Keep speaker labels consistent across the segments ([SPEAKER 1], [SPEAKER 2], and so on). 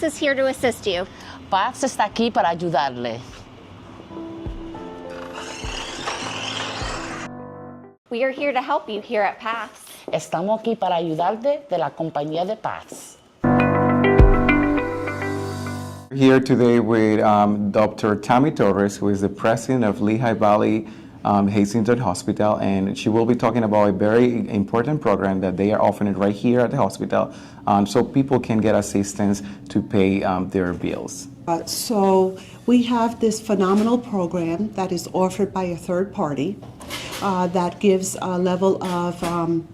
[SPEAKER 1] PATHS is here to assist you.
[SPEAKER 2] PATHS está aquí para ayudarle.
[SPEAKER 1] We are here to help you here at PATHS.
[SPEAKER 2] Estamos aquí para ayudarte de la compañía de PATHS.
[SPEAKER 3] Here today with Dr. Tammy Torres, who is the president of Lehigh Valley Hazleton Hospital, and she will be talking about a very important program that they are offering right here at the hospital, so people can get assistance to pay their bills.
[SPEAKER 4] So we have this phenomenal program that is offered by a third party that gives a level of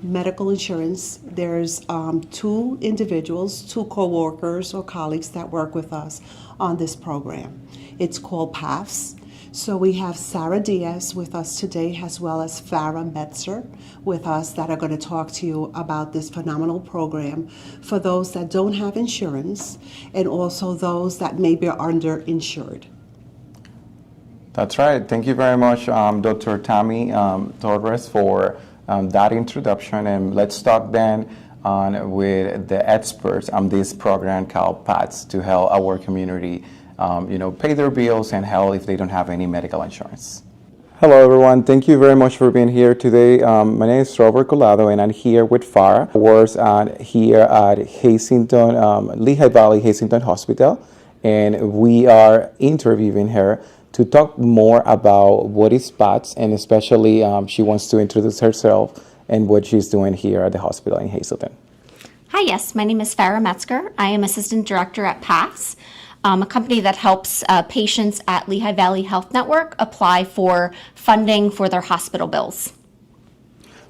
[SPEAKER 4] medical insurance. There's two individuals, two co-workers or colleagues that work with us on this program. It's called PATHS. So we have Sarah Diaz with us today, as well as Farah Metzer with us, that are going to talk to you about this phenomenal program for those that don't have insurance and also those that maybe are underinsured.
[SPEAKER 3] That's right. Thank you very much, Dr. Tammy Torres, for that introduction. And let's talk then with the experts on this program called PATHS to help our community pay their bills and help if they don't have any medical insurance. Hello, everyone. Thank you very much for being here today. My name is Robert Collado, and I'm here with Farah, who works here at Hazleton, Lehigh Valley Hazleton Hospital, and we are interviewing her to talk more about what is PATHS, and especially she wants to introduce herself and what she's doing here at the hospital in Hazleton.
[SPEAKER 5] Hi, yes, my name is Farah Metzger. I am Assistant Director at PATHS, a company that helps patients at Lehigh Valley Health Network apply for funding for their hospital bills.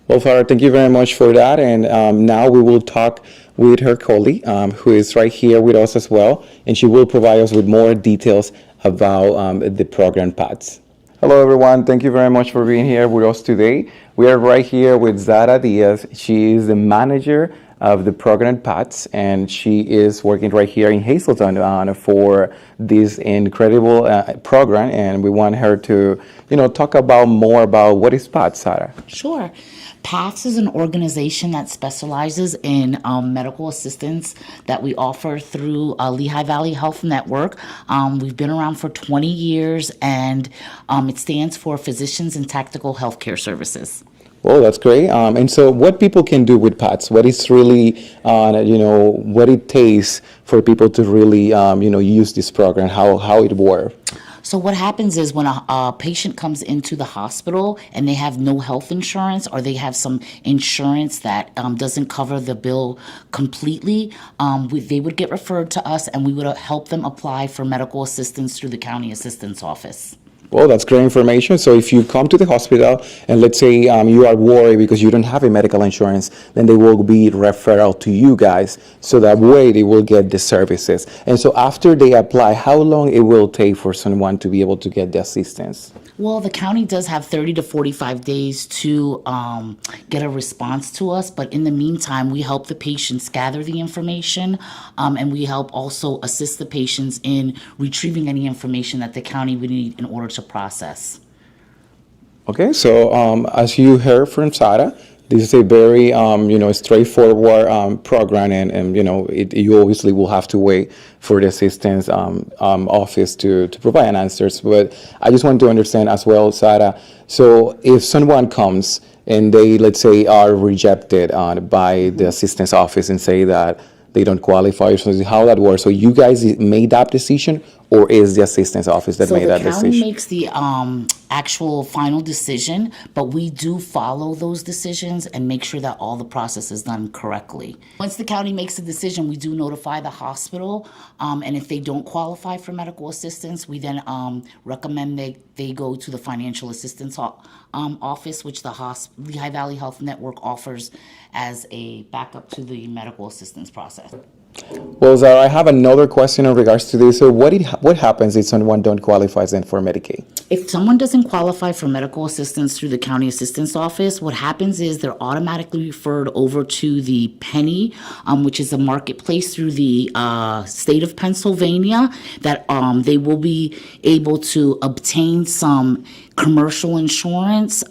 [SPEAKER 3] Well, Farah, thank you very much for that. And now we will talk with her colleague, who is right here with us as well, and she will provide us with more details about the program PATHS. Hello, everyone. Thank you very much for being here with us today. We are right here with Zara Diaz. She is the manager of the program PATHS, and she is working right here in Hazleton for this incredible program, and we want her to, talk about more about what is PATHS, Zara.
[SPEAKER 2] Sure. PATHS is an organization that specializes in medical assistance that we offer through Lehigh Valley Health Network. We've been around for 20 years, and it stands for Physicians and Tactical Healthcare Services.
[SPEAKER 3] Oh, that's great. And so what people can do with PATHS, what is really, what it takes for people to really, use this program, how it works?
[SPEAKER 2] So what happens is when a patient comes into the hospital and they have no health insurance, or they have some insurance that doesn't cover the bill completely, they would get referred to us, and we would help them apply for medical assistance through the county assistance office.
[SPEAKER 3] Well, that's great information. So if you come to the hospital and let's say you are worried because you don't have a medical insurance, then they will be referral to you guys. So that way they will get the services. And so after they apply, how long it will take for someone to be able to get the assistance?
[SPEAKER 2] Well, the county does have 30 to 45 days to get a response to us. But in the meantime, we help the patients gather the information, and we help also assist the patients in retrieving any information that the county would need in order to process.
[SPEAKER 3] Okay, so as you heard from Sarah, this is a very straightforward program, and you obviously will have to wait for the assistance office to provide answers. But I just want to understand as well, Sarah. So if someone comes and they, let's say, are rejected by the assistance office and say that they don't qualify or something, how that works? So you guys made that decision, or is the assistance office that made that decision?
[SPEAKER 2] So the county makes the actual final decision, but we do follow those decisions and make sure that all the process is done correctly. Once the county makes a decision, we do notify the hospital, and if they don't qualify for medical assistance, we then recommend they go to the financial assistance office, which the Lehigh Valley Health Network offers as a backup to the medical assistance process.
[SPEAKER 3] Well, Zara, I have another question in regards to this. So what happens if someone don't qualify then for Medicaid?
[SPEAKER 2] If someone doesn't qualify for medical assistance through the county assistance office, what happens is they're automatically referred over to the Penny, which is a marketplace through the state of Pennsylvania, that they will be able to obtain some commercial insurance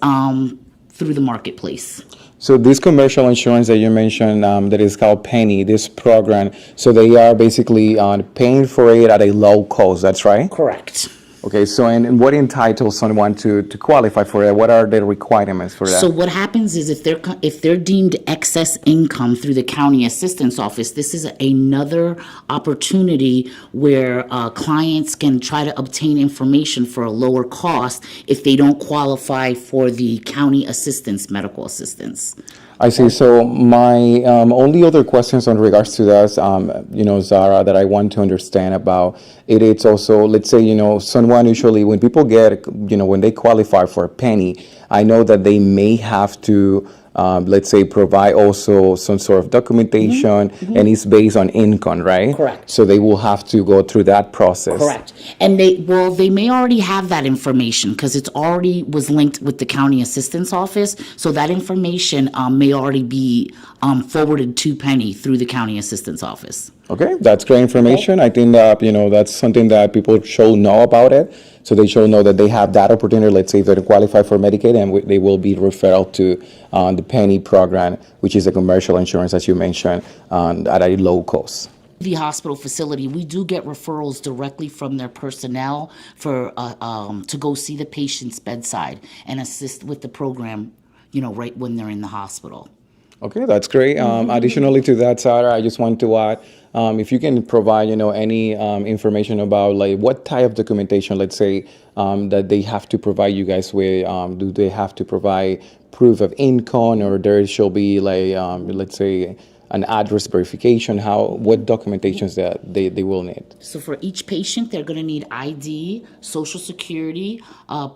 [SPEAKER 2] through the marketplace.
[SPEAKER 3] So this commercial insurance that you mentioned, that is called Penny, this program, so they are basically paying for it at a low cost, that's right?
[SPEAKER 2] Correct.
[SPEAKER 3] Okay, so and what entitles someone to qualify for it? What are the requirements for that?
[SPEAKER 2] So what happens is if they're deemed excess income through the county assistance office, this is another opportunity where clients can try to obtain information for a lower cost if they don't qualify for the county assistance, medical assistance.
[SPEAKER 3] I see. So my only other questions on regards to that, Zara, that I want to understand about it, it's also, let's say, someone usually, when people get, when they qualify for a Penny, I know that they may have to, let's say, provide also some sort of documentation, and it's based on income, right?
[SPEAKER 2] Correct.
[SPEAKER 3] So they will have to go through that process.
[SPEAKER 2] Correct. And they may already have that information because it's already was linked with the county assistance office. So that information may already be forwarded to Penny through the county assistance office.
[SPEAKER 3] Okay, that's great information. I think that, that's something that people should know about it. So they should know that they have that opportunity. Let's say if they qualify for Medicaid, and they will be referred to the Penny program, which is a commercial insurance, as you mentioned, at a low cost.
[SPEAKER 2] The hospital facility, we do get referrals directly from their personnel for to go see the patient's bedside and assist with the program, right when they're in the hospital.
[SPEAKER 3] Okay, that's great. Additionally to that, Sarah, I just want to add, if you can provide, any information about like what type of documentation, let's say, that they have to provide you guys with. Do they have to provide proof of income, or there shall be like, let's say, an address verification? What documentations that they will need?
[SPEAKER 2] So for each patient, they're going to need ID, Social Security,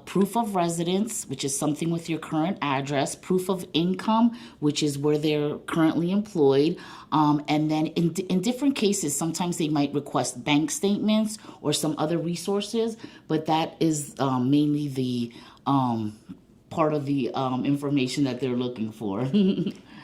[SPEAKER 2] proof of residence, which is something with your current address, proof of income, which is where they're currently employed, and then in different cases, sometimes they might request bank statements or some other resources, but that is mainly the part of the information that they're looking for.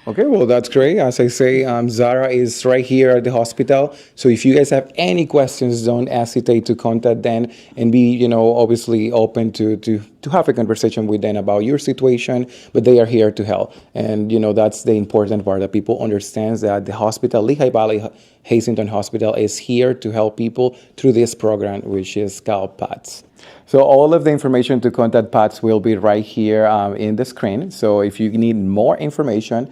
[SPEAKER 3] Okay, well, that's great. As I say, Zara is right here at the hospital. So if you guys have any questions, don't hesitate to contact them and be, obviously open to have a conversation with them about your situation, but they are here to help. And, that's the important part, that people understand that the hospital, Lehigh Valley Hazleton Hospital, is here to help people through this program, which is called PATHS. So all of the information to contact PATHS will be right here in the screen. So if you need more information,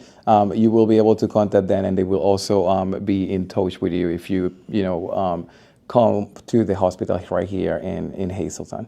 [SPEAKER 3] you will be able to contact them, and they will also be in touch with you if you, come to the hospital right here in Hazleton.